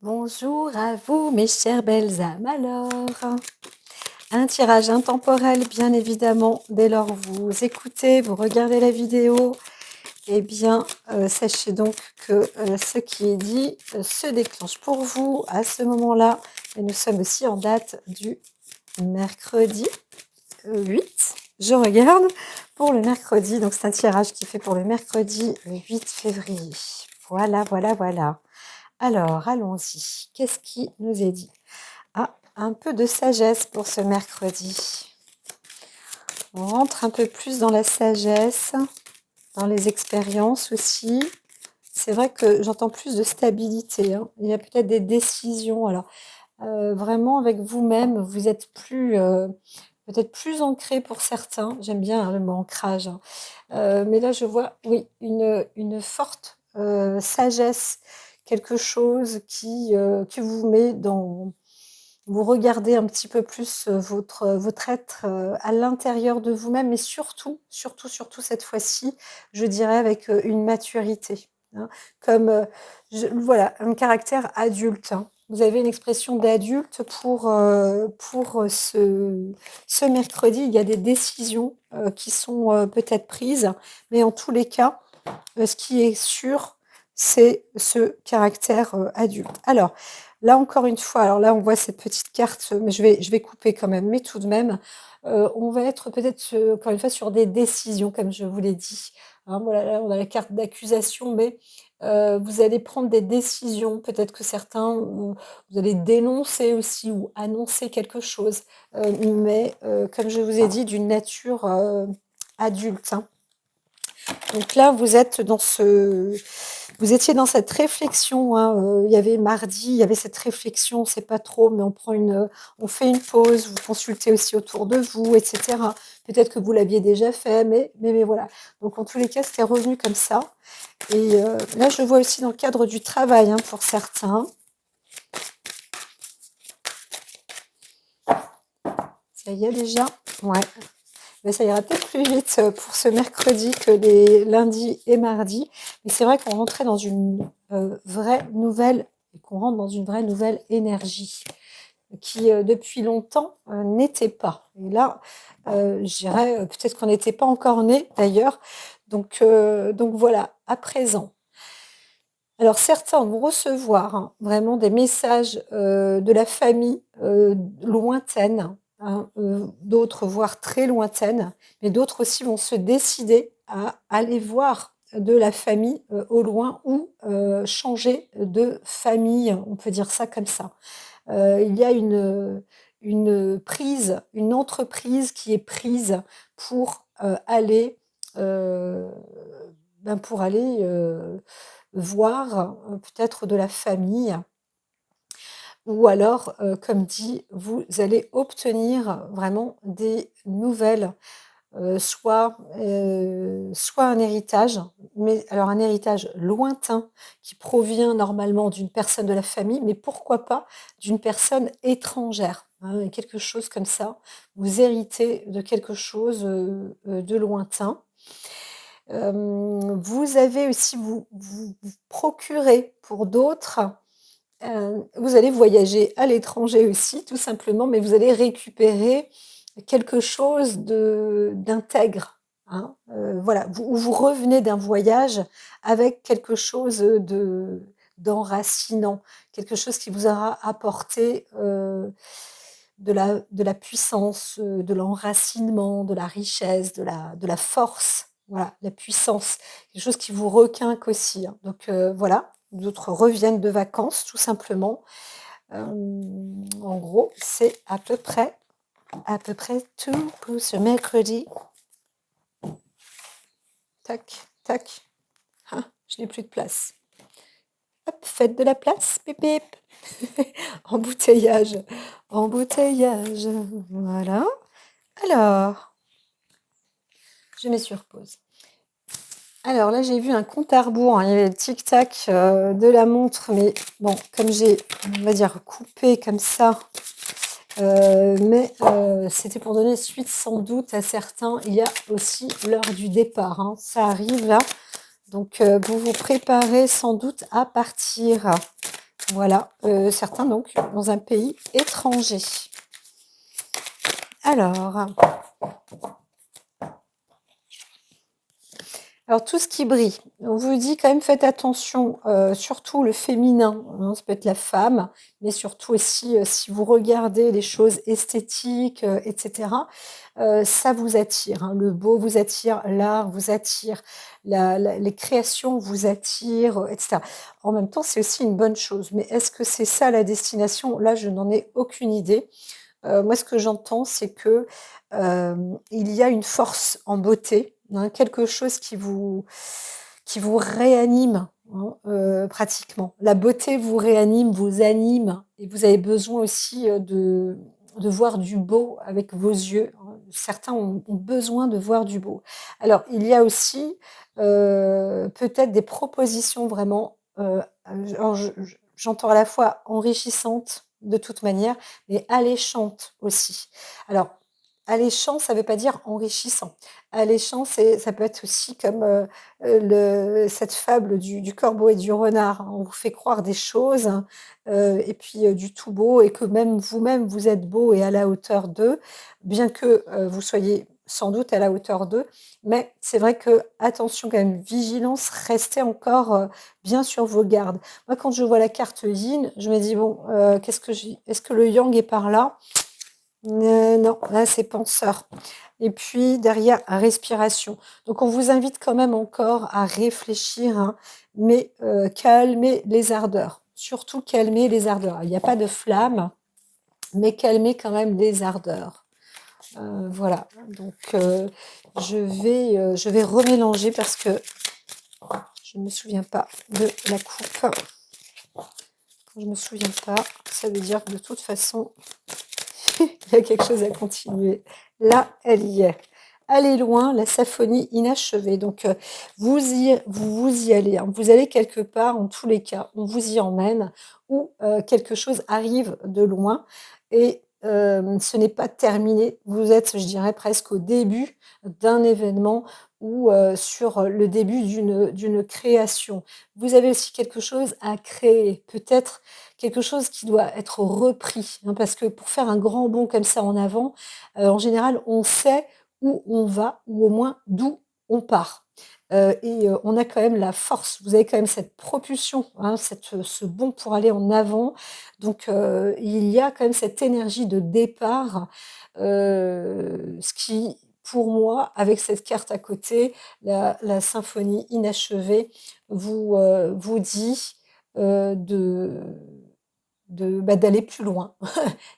Bonjour à vous mes chères belles âmes. Alors, un tirage intemporel bien évidemment. Dès lors vous écoutez, vous regardez la vidéo, eh bien sachez donc que ce qui est dit se déclenche pour vous à ce moment-là. Et nous sommes aussi en date du mercredi 8. Je regarde pour le mercredi, donc c'est un tirage qui fait pour le mercredi 8 février. Voilà, voilà, voilà. Alors, allons-y. Qu'est-ce qui nous est dit? Ah, un peu de sagesse pour ce mercredi. On rentre un peu plus dans la sagesse, dans les expériences aussi. C'est vrai que j'entends plus de stabilité, hein. Il y a peut-être des décisions. Alors, vraiment avec vous-même, vous êtes plus, peut-être plus ancré pour certains. J'aime bien, hein, le mot ancrage, hein. Mais là, je vois, oui, une forte sagesse, quelque chose qui vous met dans... Vous regardez un petit peu plus votre être à l'intérieur de vous-même, mais surtout, surtout, surtout cette fois-ci, je dirais avec une maturité, hein, comme voilà, un caractère adulte, hein. Vous avez une expression d'adulte pour ce mercredi. Il y a des décisions qui sont peut-être prises, mais en tous les cas, ce qui est sûr, c'est ce caractère adulte. Alors, là encore une fois, alors là on voit cette petite carte, mais je vais couper quand même, mais tout de même, on va être peut-être encore une fois sur des décisions, comme je vous l'ai dit, hein. Voilà, là on a la carte d'accusation, mais vous allez prendre des décisions, peut-être que certains, vous allez dénoncer aussi ou annoncer quelque chose, mais comme je vous ai dit, d'une nature adulte, hein. Donc là, vous étiez dans cette réflexion, hein, il y avait mardi, il y avait cette réflexion, on ne sait pas trop, mais on fait une pause, vous consultez aussi autour de vous, etc. Peut-être que vous l'aviez déjà fait, mais voilà. Donc en tous les cas, c'était revenu comme ça. Et là, je vois aussi dans le cadre du travail, hein, pour certains. Ça y est déjà? Ouais. Mais ça ira peut-être plus vite pour ce mercredi que les lundis et mardis. Mais c'est vrai qu'on rentrait dans une vraie nouvelle, qu'on rentre dans une vraie nouvelle énergie qui, depuis longtemps, n'était pas. Et là, je dirais peut-être qu'on n'était pas encore né d'ailleurs. Donc voilà, à présent. Alors certains vont recevoir, hein, vraiment des messages de la famille lointaine, hein, d'autres voire très lointaines, mais d'autres aussi vont se décider à aller voir de la famille au loin ou changer de famille, on peut dire ça comme ça. Il y a une prise, une entreprise qui est prise pour aller, euh, pour aller voir peut-être de la famille, ou alors, comme dit, vous allez obtenir vraiment des nouvelles, soit un héritage, mais alors un héritage lointain qui provient normalement d'une personne de la famille, mais pourquoi pas d'une personne étrangère, hein, quelque chose comme ça. Vous héritez de quelque chose de lointain. Vous avez aussi, vous procurez pour d'autres, vous allez voyager à l'étranger aussi, tout simplement, mais vous allez récupérer quelque chose d'intègre, hein. Voilà, vous revenez d'un voyage avec quelque chose d'enracinant, quelque chose qui vous aura apporté de la puissance, de l'enracinement, de la richesse, de la force. Voilà, la puissance, quelque chose qui vous requinque aussi, hein. Donc voilà, d'autres reviennent de vacances, tout simplement. En gros, c'est à peu près tout pour ce mercredi. Tac, tac. Ah, je n'ai plus de place. Hop, faites de la place, pip pip. Embouteillage, embouteillage. Voilà. Alors, je mets sur pause. Alors là, j'ai vu un compte à rebours, hein. Il y avait le tic-tac de la montre, mais bon, comme j'ai, on va dire, coupé comme ça, mais c'était pour donner suite sans doute à certains. Il y a aussi l'heure du départ, hein. Ça arrive là. Donc, vous vous préparez sans doute à partir. Voilà, certains donc dans un pays étranger. Alors tout ce qui brille, on vous dit quand même faites attention, surtout le féminin, hein, ça peut être la femme, mais surtout aussi, si vous regardez les choses esthétiques, et cetera, ça vous attire, hein. Le beau vous attire, l'art vous attire, les créations vous attirent, et cetera. En même temps, c'est aussi une bonne chose, mais est-ce que c'est ça la destination? Là, je n'en ai aucune idée. Moi, ce que j'entends, c'est que, il y a une force en beauté, hein, quelque chose qui vous réanime, hein, pratiquement. La beauté vous réanime, vous anime et vous avez besoin aussi, de voir du beau avec vos yeux, hein. Certains ont besoin de voir du beau. Alors, il y a aussi, peut-être des propositions vraiment, alors j'entends à la fois enrichissantes de toute manière, mais alléchante aussi. Alors, alléchant, ça ne veut pas dire enrichissant. Alléchant, ça peut être aussi comme cette fable du corbeau et du renard, hein. On vous fait croire des choses, hein, et puis du tout beau, et que même vous-même, vous êtes beau et à la hauteur d'eux, bien que vous soyez sans doute à la hauteur d'eux. Mais c'est vrai que, attention quand même, vigilance, restez encore bien sur vos gardes. Moi, quand je vois la carte yin, je me dis, bon, est-ce que le yang est par là? Non, là, c'est penseur. Et puis, derrière, respiration. Donc, on vous invite quand même encore à réfléchir, hein, mais calmer les ardeurs. Surtout calmer les ardeurs. Il n'y a pas de flamme, mais calmer quand même les ardeurs. Voilà. Donc, je vais remélanger parce que je ne me souviens pas de la coupe. Quand je me souviens pas, ça veut dire que de toute façon, il y a quelque chose à continuer. Là, elle y est. Aller loin, la symphonie inachevée. Donc, vous y allez, hein. Vous allez quelque part, en tous les cas, on vous y emmène, ou quelque chose arrive de loin, et ce n'est pas terminé. Vous êtes, je dirais, presque au début d'un événement, ou sur le début d'une création. Vous avez aussi quelque chose à créer, peut-être quelque chose qui doit être repris, hein, parce que pour faire un grand bond comme ça en avant, en général, on sait où on va, ou au moins d'où on part. Et on a quand même la force, vous avez quand même cette propulsion, hein, ce bond pour aller en avant. Donc il y a quand même cette énergie de départ, ce qui, pour moi, avec cette carte à côté, la symphonie inachevée, vous dit d'aller plus loin,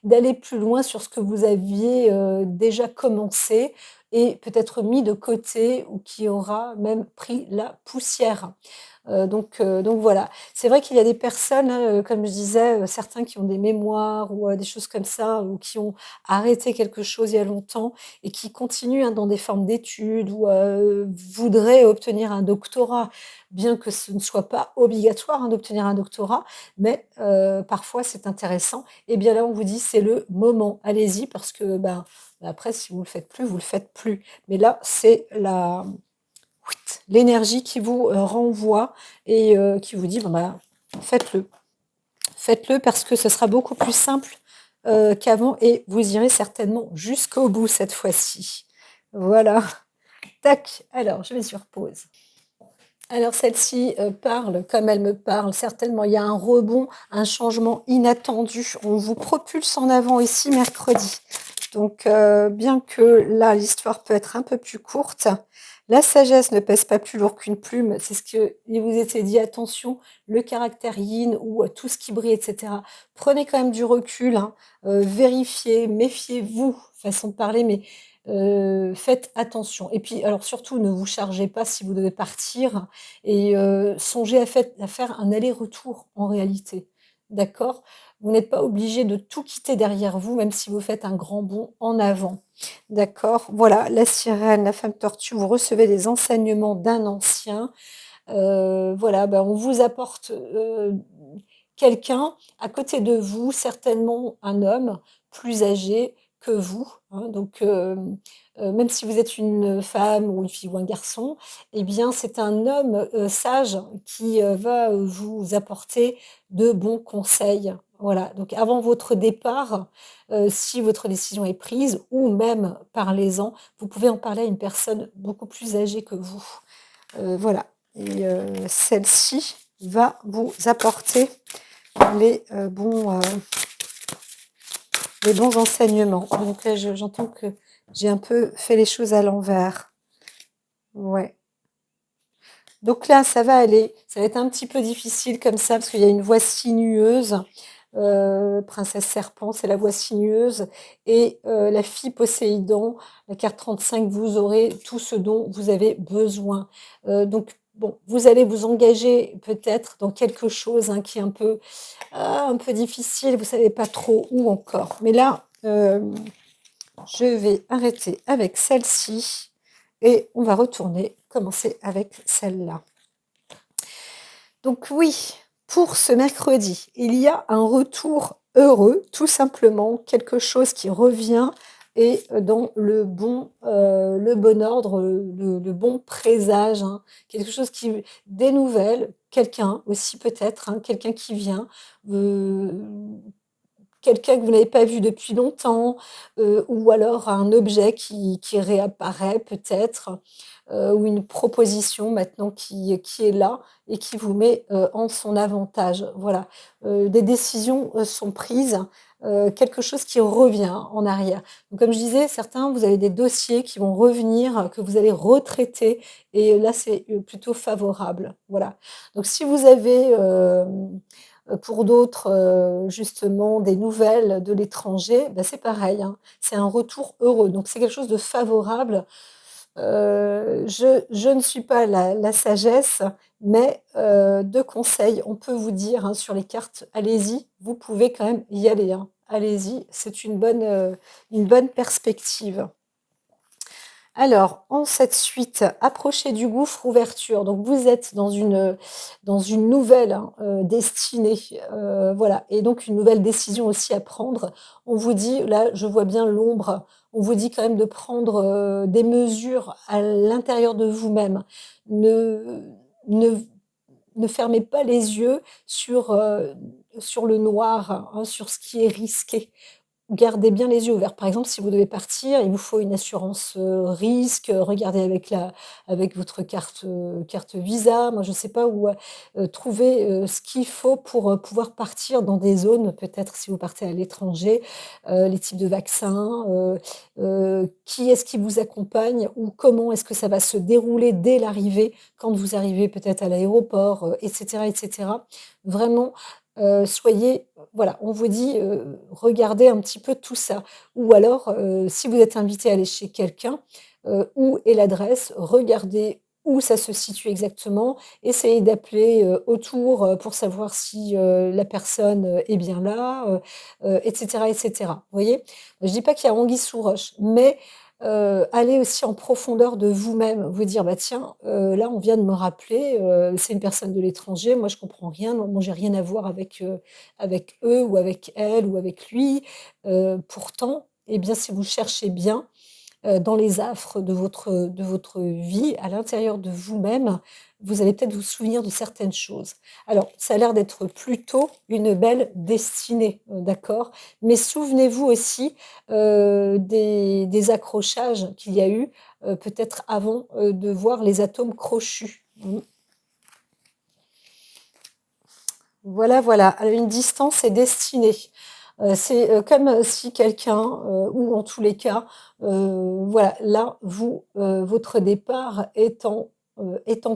d'aller plus loin sur ce que vous aviez déjà commencé et peut-être mis de côté, ou qui aura même pris la poussière. Donc voilà. C'est vrai qu'il y a des personnes, hein, comme je disais, certains qui ont des mémoires, ou des choses comme ça, ou qui ont arrêté quelque chose il y a longtemps et qui continuent, hein, dans des formes d'études, ou voudraient obtenir un doctorat, bien que ce ne soit pas obligatoire, hein, d'obtenir un doctorat, mais parfois c'est intéressant. Et bien là, on vous dit: «C'est le moment, allez-y», parce que, ben, après, si vous le faites plus, vous le faites plus. Mais là, c'est l'énergie qui vous renvoie, et qui vous dit: bon, bah, faites-le. Faites-le, parce que ce sera beaucoup plus simple qu'avant, et vous irez certainement jusqu'au bout cette fois-ci. Voilà. Tac. Alors, je vais sur pause. Alors, celle-ci parle comme elle me parle. Certainement, il y a un rebond, un changement inattendu. On vous propulse en avant ici mercredi. Donc, bien que là, l'histoire peut être un peu plus courte, la sagesse ne pèse pas plus lourd qu'une plume. C'est ce qu'il vous était dit. Attention, le caractère yin, ou tout ce qui brille, etc. Prenez quand même du recul, hein, vérifiez, méfiez-vous, façon de parler, mais faites attention. Et puis, alors surtout, ne vous chargez pas si vous devez partir, et songez à faire un aller-retour en réalité. D'accord? Vous n'êtes pas obligé de tout quitter derrière vous, même si vous faites un grand bond en avant. D'accord? Voilà, la sirène, la femme tortue, vous recevez des enseignements d'un ancien. Voilà, ben, on vous apporte quelqu'un à côté de vous, certainement un homme plus âgé, que vous, hein. Donc, même si vous êtes une femme ou une fille ou un garçon, eh bien, c'est un homme, sage qui, va, vous apporter de bons conseils. Voilà, donc avant votre départ, si votre décision est prise ou même parlez-en, vous pouvez en parler à une personne beaucoup plus âgée que vous. Voilà et celle-ci va vous apporter les, les bons enseignements. Donc là, j'entends que j'ai un peu fait les choses à l'envers. Ouais. Donc là, ça va aller. Ça va être un petit peu difficile comme ça parce qu'il y a une voix sinueuse. Princesse Serpent, c'est la voix sinueuse. Et la fille Poséidon, la carte 35, vous aurez tout ce dont vous avez besoin. Donc, bon, vous allez vous engager peut-être dans quelque chose hein, qui est un peu difficile. Vous savez pas trop où encore. Mais là, je vais arrêter avec celle-ci et on va retourner, commencer avec celle-là. Donc oui, pour ce mercredi, il y a un retour heureux, tout simplement, quelque chose qui revient et dans le bon ordre, le bon présage, hein, quelque chose qui, des nouvelles, quelqu'un aussi peut-être, hein, quelqu'un qui vient, euh, quelqu'un que vous n'avez pas vu depuis longtemps, ou alors un objet qui réapparaît peut-être, ou une proposition maintenant qui est là et qui vous met, en son avantage. Voilà, des décisions, sont prises, quelque chose qui revient en arrière. Donc comme je disais, certains, vous avez des dossiers qui vont revenir, que vous allez retraiter et là, c'est, plutôt favorable. Voilà. Donc si vous avez, pour d'autres, justement, des nouvelles de l'étranger, bah, c'est pareil, hein, c'est un retour heureux. Donc c'est quelque chose de favorable. Je ne suis pas la sagesse, mais de conseils, on peut vous dire hein, sur les cartes, allez-y, vous pouvez quand même y aller. Hein. Allez-y, c'est une bonne perspective. Alors, en cette suite, approchez du gouffre, ouverture. Donc, vous êtes dans une nouvelle hein, destinée, voilà, et donc une nouvelle décision aussi à prendre. On vous dit, là, je vois bien l'ombre. On vous dit quand même de prendre des mesures à l'intérieur de vous-même. Ne, ne, ne fermez pas les yeux sur le noir, hein, sur ce qui est risqué. Gardez bien les yeux ouverts. Par exemple, si vous devez partir, il vous faut une assurance, risque, regardez avec votre carte Visa, moi je ne sais pas où, trouver, ce qu'il faut pour, pouvoir partir dans des zones, peut-être si vous partez à l'étranger, les types de vaccins, qui est-ce qui vous accompagne ou comment est-ce que ça va se dérouler dès l'arrivée, quand vous arrivez peut-être à l'aéroport, et cetera et cetera. Vraiment, soyez voilà, on vous dit, regardez un petit peu tout ça. Ou alors, si vous êtes invité à aller chez quelqu'un, où est l'adresse? Regardez où ça se situe exactement. Essayez d'appeler, autour, pour savoir si, la personne, est bien là, et cetera et cetera. Vous voyez? Je dis pas qu'il y a anguille sous roche, mais allez aussi en profondeur de vous-même. Vous dire: «Bah tiens, là on vient de me rappeler, c'est une personne de l'étranger, moi je comprends rien, moi j'ai rien à voir avec eux ou avec elle ou avec lui. Pourtant, eh bien, si vous cherchez bien, dans les affres de votre vie, à l'intérieur de vous-même, vous allez peut-être vous souvenir de certaines choses. Alors, ça a l'air d'être plutôt une belle destinée, d'accord? Mais souvenez-vous aussi, des accrochages qu'il y a eu, peut-être avant, de voir les atomes crochus. Mmh. Voilà, voilà, à une distance est destinée. C'est, comme, si quelqu'un, ou en tous les cas, voilà, là, votre départ est en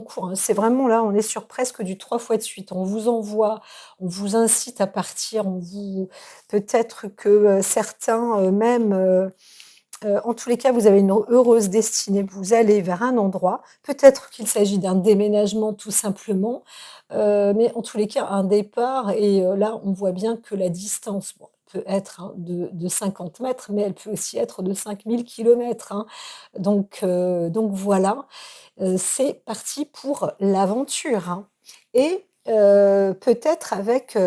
cours, hein. C'est vraiment là, on est sur presque du 3 fois de suite. On vous envoie, on vous incite à partir, on vous peut-être que, certains, même, en tous les cas, vous avez une heureuse destinée. Vous allez vers un endroit. Peut-être qu'il s'agit d'un déménagement tout simplement, mais en tous les cas, un départ et là, on voit bien que la distance, bon, peut être, hein, de 50 mètres, mais elle peut aussi être de 5000 kilomètres, hein. Donc voilà, c'est parti pour l'aventure, hein et peut-être avec,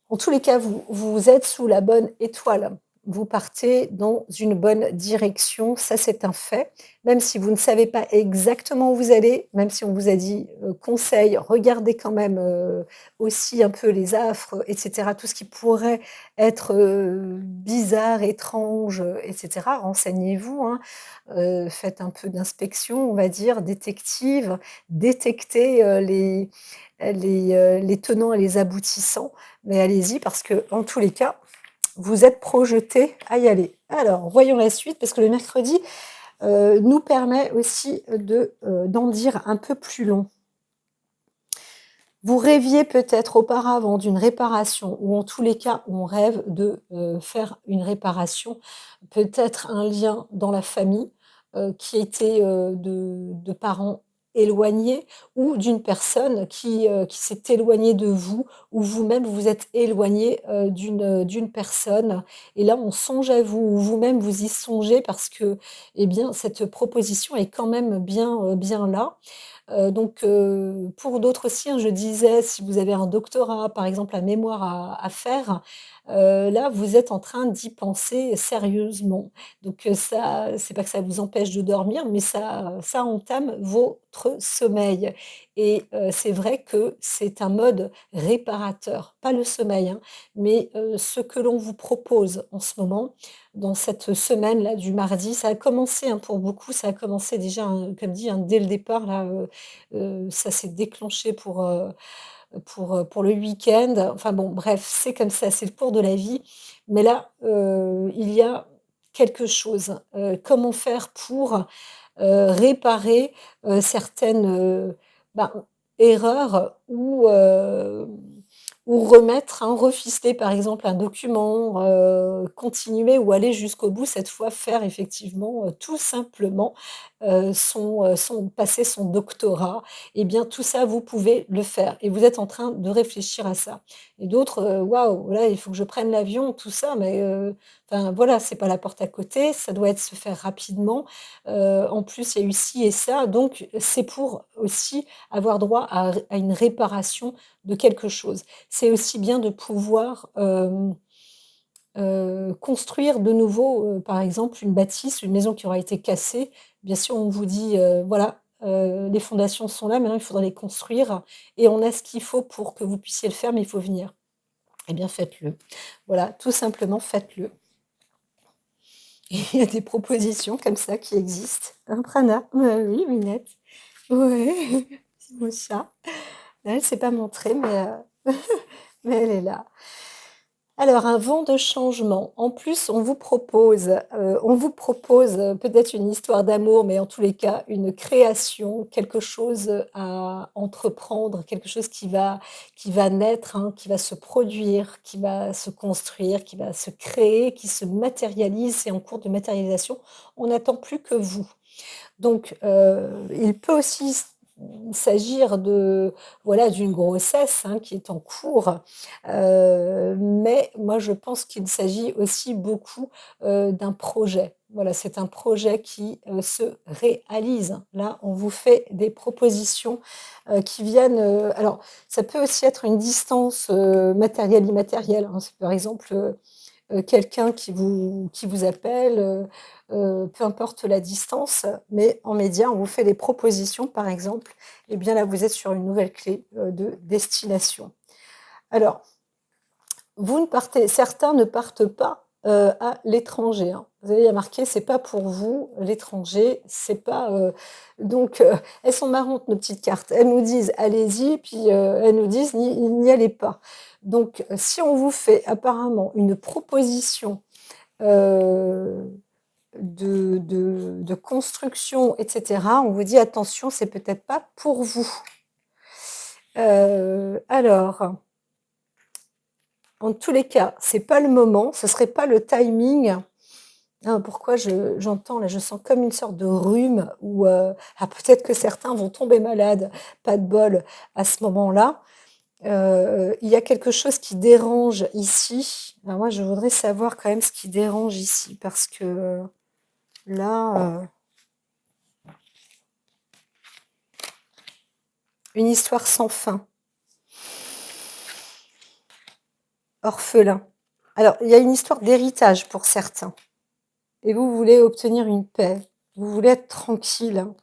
en tous les cas, vous êtes sous la bonne étoile. vous partez dans une bonne direction, ça c'est un fait. Même si vous ne savez pas exactement où vous allez, même si on vous a dit, conseil, regardez quand même, aussi un peu les affres et cetera, tout ce qui pourrait être, bizarre, étrange, et cetera. Renseignez-vous, hein, faites un peu d'inspection, on va dire, détective, détectez, les tenants et les aboutissants. Mais allez-y parce que en tous les cas, vous êtes projeté à y aller. Alors, voyons la suite, parce que le mercredi nous permet aussi d'en dire un peu plus long. Vous rêviez peut-être auparavant d'une réparation, ou en tous les cas, on rêve de faire une réparation, peut-être un lien dans la famille qui était de parents éloignés, ou d'une personne qui s'est éloignée de vous, ou vous-même vous êtes éloigné d'une personne. Et là, on songe à vous, ou vous-même vous y songez parce que, eh bien, cette proposition est quand même bien là. Donc pour d'autres aussi, hein, je disais, si vous avez un doctorat, par exemple, un mémoire à faire, là, vous êtes en train d'y penser sérieusement. Donc ça c'est pas que ça vous empêche de dormir, mais ça entame votre sommeil et c'est vrai que c'est un mode réparateur, pas le sommeil, hein, mais ce que l'on vous propose en ce moment, dans cette semaine-là du mardi, ça a commencé, hein, pour beaucoup, ça a commencé déjà, hein, comme dit, hein, dès le départ là, ça s'est déclenché pour le week-end. Enfin bon, bref, c'est comme ça, c'est le cours de la vie. Mais là, il y a quelque chose. Comment faire pour, réparer, certaines, ben, erreurs ou remettre, hein, reficeler par exemple un document, continuer ou aller jusqu'au bout, cette fois faire effectivement, tout simplement, son passer son doctorat. Et bien tout ça, vous pouvez le faire et vous êtes en train de réfléchir à ça. Et d'autres, waouh, là, il faut que je prenne l'avion, tout ça, mais enfin voilà, c'est pas la porte à côté, ça doit être se faire rapidement. En plus, il y a eu ci et ça, donc c'est pour aussi avoir droit à une réparation de quelque chose. C'est aussi bien de pouvoir, construire de nouveau, par exemple, une bâtisse, une maison qui aura été cassée. Bien sûr, on vous dit, voilà, les fondations sont là, maintenant il faudra les construire et on a ce qu'il faut pour que vous puissiez le faire, mais il faut venir. Eh bien, faites-le. Voilà, tout simplement, faites-le. Et il y a des propositions comme ça qui existent. Hein, Prana? Bah oui, Minette. Ouais, c'est mon chat. Elle s'est pas montrée, mais elle est là. Alors, un vent de changement. En plus, on vous propose peut-être une histoire d'amour, mais en tous les cas, une création, quelque chose à entreprendre, quelque chose qui va naître, hein, qui va se produire, qui va se construire, qui va se créer, qui se matérialise. C'est en cours de matérialisation. On n'attend plus que vous. Donc, il peut aussi s'agir de voilà, d'une grossesse, hein, qui est en cours, mais moi je pense qu'il s'agit aussi beaucoup, d'un projet. Voilà, c'est un projet qui, se réalise. Là, on vous fait des propositions, qui viennent, alors ça peut aussi être une distance, matérielle, immatérielle, hein. C'est par exemple, quelqu'un qui vous appelle, peu importe la distance, mais en média, on vous fait des propositions, par exemple, et bien là, vous êtes sur une nouvelle clé, de destination. Alors, certains ne partent pas, à l'étranger, hein. Vous avez remarqué, c'est pas pour vous, l'étranger, c'est pas, donc elles sont marrantes nos petites cartes. Elles nous disent: «Allez-y», puis, elles nous disent: «N'y allez pas». Donc si on vous fait apparemment une proposition, heu, de construction et cetera, on vous dit: «Attention, c'est peut-être pas pour vous». Alors en tous les cas, c'est pas le moment, ce serait pas le timing. Ah, pourquoi j'entends là, je sens comme une sorte de rhume ou, peut-être que certains vont tomber malades, pas de bol à ce moment-là. Il y a quelque chose qui dérange ici. Alors moi, je voudrais savoir quand même ce qui dérange ici parce que, là, une histoire sans fin. Orphelin. Alors, il y a une histoire d'héritage pour certains. Et vous voulez obtenir une paix. Vous voulez être tranquille. Hein.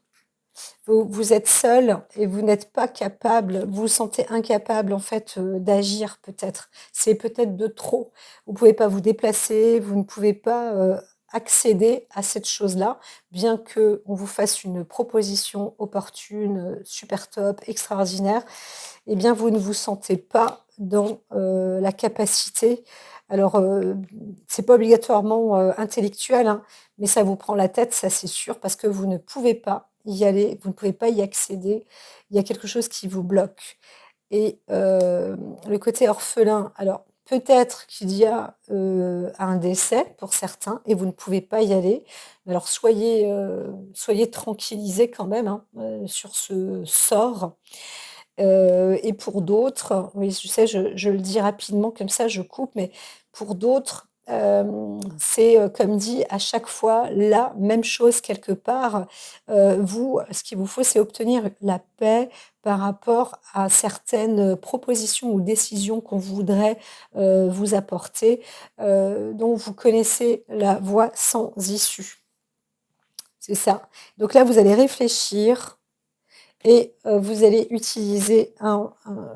Vous êtes seul et vous n'êtes pas capable, vous vous sentez incapable en fait d'agir peut-être. C'est peut-être de trop. Vous ne pouvez pas vous déplacer, vous ne pouvez pas accéder à cette chose-là, bien que on vous fasse une proposition opportune, super top, extraordinaire. Eh bien, vous ne vous sentez pas dans la capacité. Alors, c'est pas obligatoirement intellectuel, hein, mais ça vous prend la tête, ça c'est sûr, parce que vous ne pouvez pas y aller, vous ne pouvez pas y accéder. Il y a quelque chose qui vous bloque. Et le côté orphelin, alors peut-être qu'il y a un décès pour certains et vous ne pouvez pas y aller. Alors soyez tranquillisés quand même hein, sur ce sort. Et pour d'autres, oui, je sais, je le dis rapidement comme ça, je coupe, mais pour d'autres, c'est, comme dit à chaque fois la même chose quelque part. Vous, ce qu'il vous faut, c'est obtenir la paix par rapport à certaines propositions ou décisions qu'on voudrait, vous apporter, dont vous connaissez la voie sans issue. C'est ça. Donc là, vous allez réfléchir et vous allez utiliser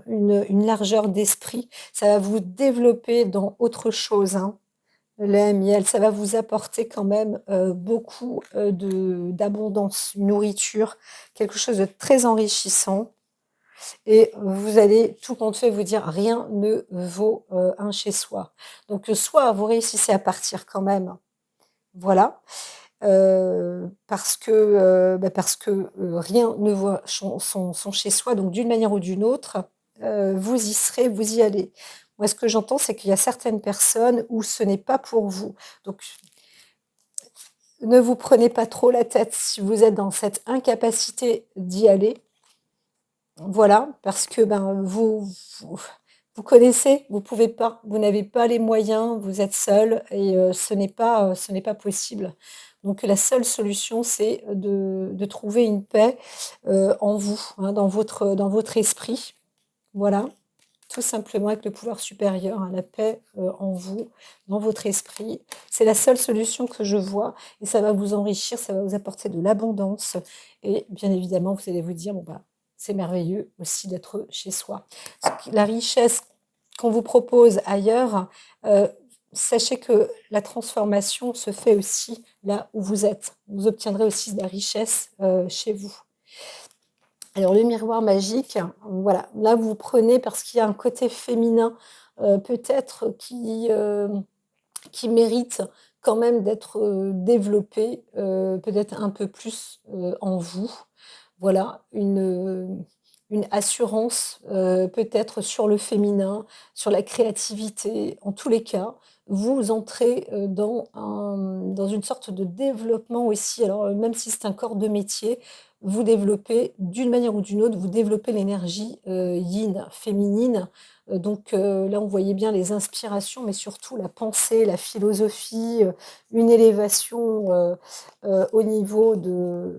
une largeur d'esprit. Ça va vous développer dans autre chose, hein. Lait, miel, ça va vous apporter quand même beaucoup d'abondance, une nourriture, quelque chose de très enrichissant. Et vous allez, tout compte fait, vous dire rien ne vaut un chez soi. Donc soit vous réussissez à partir quand même, voilà, parce que rien ne vaut son chez soi, donc d'une manière ou d'une autre, vous y serez, vous y allez. Moi, ce que j'entends, c'est qu'il y a certaines personnes où ce n'est pas pour vous. Donc, ne vous prenez pas trop la tête si vous êtes dans cette incapacité d'y aller. Voilà, parce que vous connaissez, vous pouvez pas, vous n'avez pas les moyens, vous êtes seul et ce n'est pas possible. Donc la seule solution, c'est de trouver une paix en vous, hein, dans votre esprit. Voilà, tout simplement avec le pouvoir supérieur, hein, la paix en vous, dans votre esprit. C'est la seule solution que je vois et ça va vous enrichir, ça va vous apporter de l'abondance et bien évidemment, vous allez vous dire, bon bah, c'est merveilleux aussi d'être chez soi. La richesse qu'on vous propose ailleurs, euh, sachez que la transformation se fait aussi là où vous êtes. Vous obtiendrez aussi de la richesse chez vous. Alors le miroir magique, voilà, là vous prenez parce qu'il y a un côté féminin peut-être qui mérite quand même d'être développé, peut-être un peu plus en vous. Voilà, une assurance peut-être sur le féminin, sur la créativité. En tous les cas, vous entrez dans une sorte de développement aussi. Alors, même si c'est un corps de métier, vous développez d'une manière ou d'une autre, vous développez l'énergie yin, féminine. Donc là, on voyait bien les inspirations, mais surtout la pensée, la philosophie, une élévation au niveau de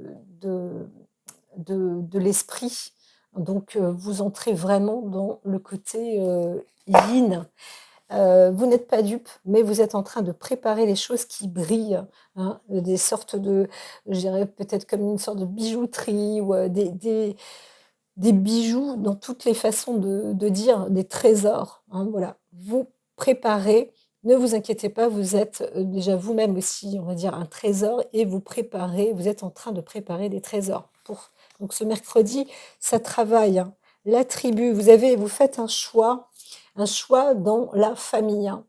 l'esprit. Donc, vous entrez vraiment dans le côté yin. Vous n'êtes pas dupe, mais vous êtes en train de préparer les choses qui brillent, hein, des sortes de, je dirais peut-être comme une sorte de bijouterie ou des bijoux dans toutes les façons de dire des trésors. Hein, voilà, vous préparez. Ne vous inquiétez pas, vous êtes déjà vous-même aussi, on va dire, un trésor et vous préparez, vous êtes en train de préparer des trésors. Donc ce mercredi, ça travaille. Hein. La tribu, vous faites un choix dans la famille. Hein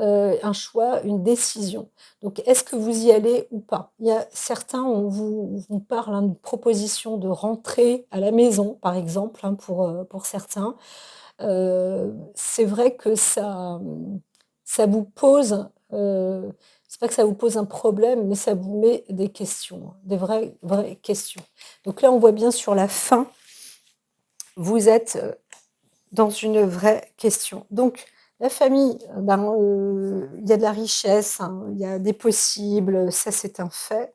un choix, une décision. Donc, est-ce que vous y allez ou pas? Il y a certains, on parle hein, de proposition de rentrer à la maison, par exemple, hein, pour certains. C'est vrai que ça vous pose, c'est pas que ça vous pose un problème, mais ça vous met des questions, hein, des vraies questions. Donc là, on voit bien sur la fin, vous êtes dans une vraie question. Donc, la famille, il y a de la richesse, hein, il y a des possibles, ça c'est un fait.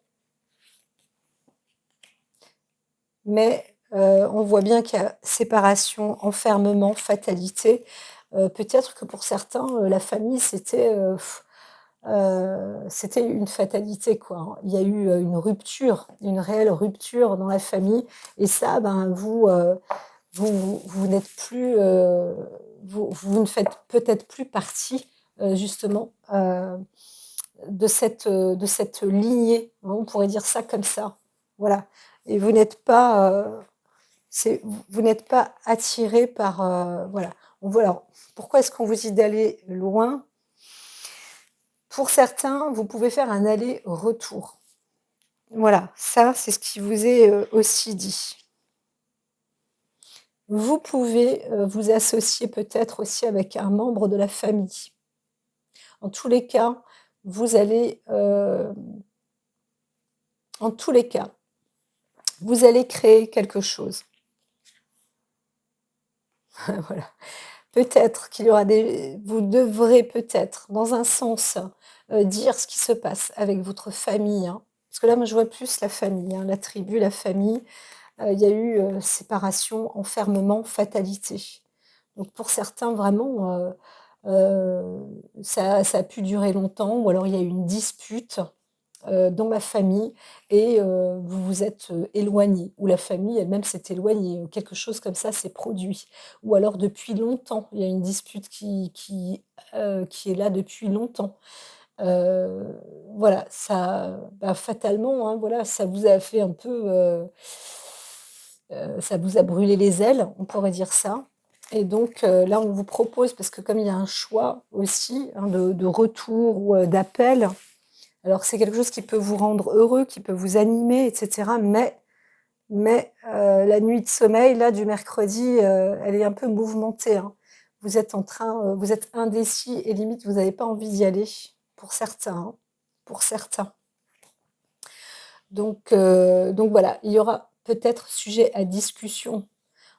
Mais on voit bien qu'il y a séparation, enfermement, fatalité. Peut-être que pour certains, la famille, c'était une fatalité, quoi, hein. Il y a eu, une rupture, une réelle rupture dans la famille et ça, ben, vous n'êtes plus, vous ne faites peut-être plus partie, justement, de cette lignée, hein, on pourrait dire ça comme ça. Voilà et vous n'êtes pas, vous n'êtes pas attiré par, voilà. Alors, pourquoi est-ce qu'on vous dit d'aller loin? Pour certains, vous pouvez faire un aller-retour. Voilà, ça, c'est ce qui vous est, aussi dit. Vous pouvez, vous associer peut-être aussi avec un membre de la famille. En tous les cas, vous allez, en tous les cas, vous allez créer quelque chose. Voilà. Peut-être qu'il y aura vous devrez peut-être, dans un sens, dire ce qui se passe avec votre famille, hein. Parce que là, moi, je vois plus la famille, hein, la tribu, la famille. Il y a eu, séparation, enfermement, fatalité. Donc pour certains, vraiment, ça a pu durer longtemps ou alors il y a eu une dispute, dans la famille et vous vous êtes, éloignés ou la famille elle-même s'est éloignée, quelque chose comme ça s'est produit. Ou alors depuis longtemps, il y a une dispute qui est là depuis longtemps. Heu, voilà, ça, bah, fatalement, hein, voilà, ça vous a fait un peu, ça vous a brûlé les ailes, on pourrait dire ça et donc là, on vous propose parce que comme il y a un choix aussi, hein, de retour ou d'appel, alors c'est quelque chose qui peut vous rendre heureux, qui peut vous animer et cetera, mais la nuit de sommeil là du mercredi, elle est un peu mouvementée, hein. Vous êtes en train, vous êtes indécis et limite vous n'avez pas envie d'y aller, pour certains, hein, pour certains. Donc voilà, il y aura peut-être sujet à discussion.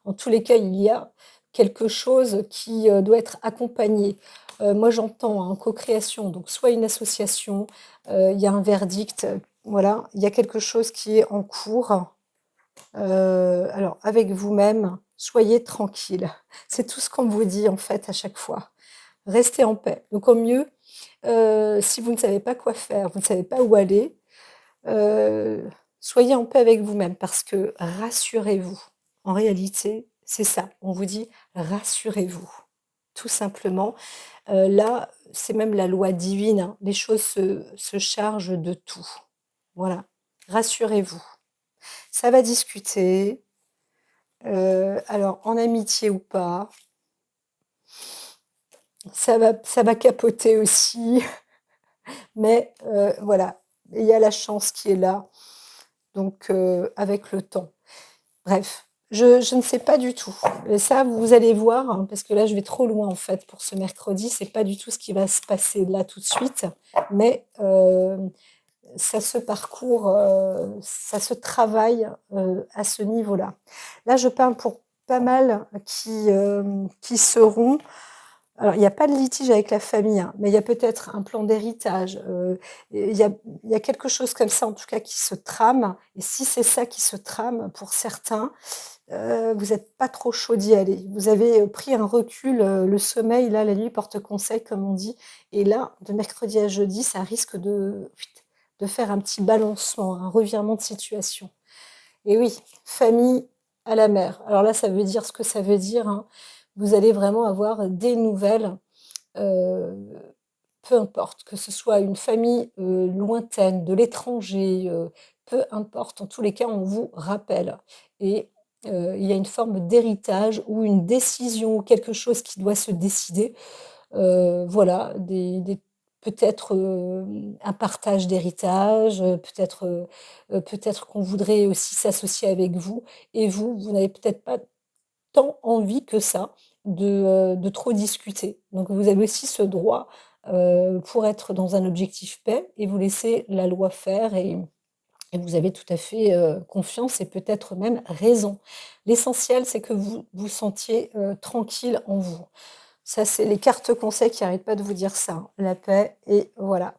En tous les cas, il y a quelque chose qui, doit être accompagné. Moi j'entends, hein, co-création, donc soit une association, il y a un verdict, voilà, il y a quelque chose qui est en cours. Alors avec vous-même, soyez tranquille. C'est tout ce qu'on vous dit en fait à chaque fois. Restez en paix. Donc au mieux, si vous ne savez pas quoi faire, vous ne savez pas où aller, soyez en paix avec vous-même parce que rassurez-vous. En réalité, c'est ça. On vous dit: «Rassurez-vous», tout simplement. Là, c'est même la loi divine, hein. Les choses se chargent de tout. Voilà. Rassurez-vous. Ça va discuter, alors en amitié ou pas, ça va capoter aussi, mais voilà, il y a la chance qui est là, donc avec le temps. Bref, je ne sais pas du tout. Et ça, vous allez voir, hein, parce que là, je vais trop loin en fait pour ce mercredi. C'est pas du tout ce qui va se passer là tout de suite, mais ça se parcourt, ça se travaille à ce niveau-là. Là, je parle pour pas mal qui seront. Alors, il n'y a pas de litige avec la famille, hein, mais il y a peut-être un plan d'héritage. Il y a quelque chose comme ça, en tout cas, qui se trame. Et si c'est ça qui se trame pour certains, vous n'êtes pas trop chaud d'y aller. Vous avez pris un recul, le sommeil, là, la nuit porte conseil, comme on dit. Et là, de mercredi à jeudi, ça risque de faire un petit balancement, un revirement de situation. Et oui, famille à la mer. Alors là, ça veut dire ce que ça veut dire, hein. Vous allez vraiment avoir des nouvelles, heu, peu importe, que ce soit une famille, lointaine, de l'étranger, peu importe, en tous les cas, on vous rappelle et il y a une forme d'héritage ou une décision ou quelque chose qui doit se décider. Voilà, des peut-être, un partage d'héritage, peut-être qu'on voudrait aussi s'associer avec vous et vous n'avez peut-être pas tant envie que ça de trop discuter. Donc vous avez aussi ce droit, pour être dans un objectif paix et vous laisser la loi faire et vous avez tout à fait, confiance et peut-être même raison. L'essentiel, c'est que vous vous sentiez, tranquille en vous. Ça, c'est les cartes conseils qui arrêtent pas de vous dire ça, hein. La paix et voilà.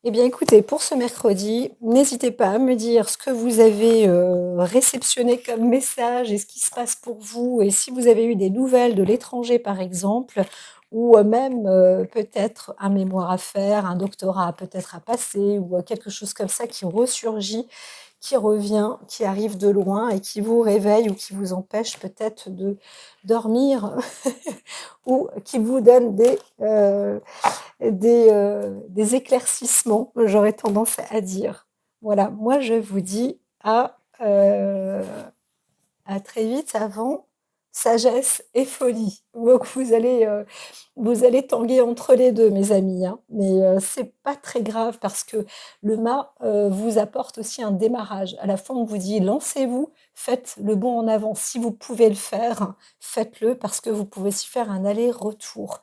Eh bien, écoutez, pour ce mercredi, n'hésitez pas à me dire ce que vous avez réceptionné comme message et ce qui se passe pour vous. Et si vous avez eu des nouvelles de l'étranger, par exemple, ou même peut-être un mémoire à faire, un doctorat peut-être à passer, ou quelque chose comme ça qui ressurgit, qui revient, qui arrive de loin et qui vous réveille ou qui vous empêche peut-être de dormir ou qui vous donne des éclaircissements, j'aurais tendance à dire. Voilà, moi je vous dis à très vite avant sagesse et folie. Donc vous allez tanguer entre les deux, mes amis, hein. Mais c'est pas très grave parce que le mât vous apporte aussi un démarrage. À la fin, on vous dit lancez-vous, faites le bond en avant. Si vous pouvez le faire, faites-le parce que vous pouvez aussi faire un aller-retour.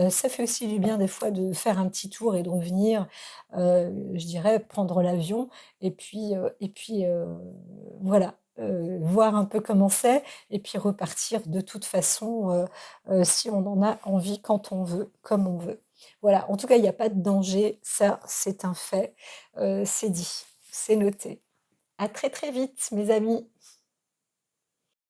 Ça fait aussi du bien des fois de faire un petit tour et de revenir, je dirais prendre l'avion et puis voilà, voir un peu comment c'est et puis repartir de toute façon, si on en a envie, quand on veut, comme on veut. Voilà, en tout cas, il n'y a pas de danger, ça c'est un fait, c'est dit, c'est noté. À très très vite mes amis.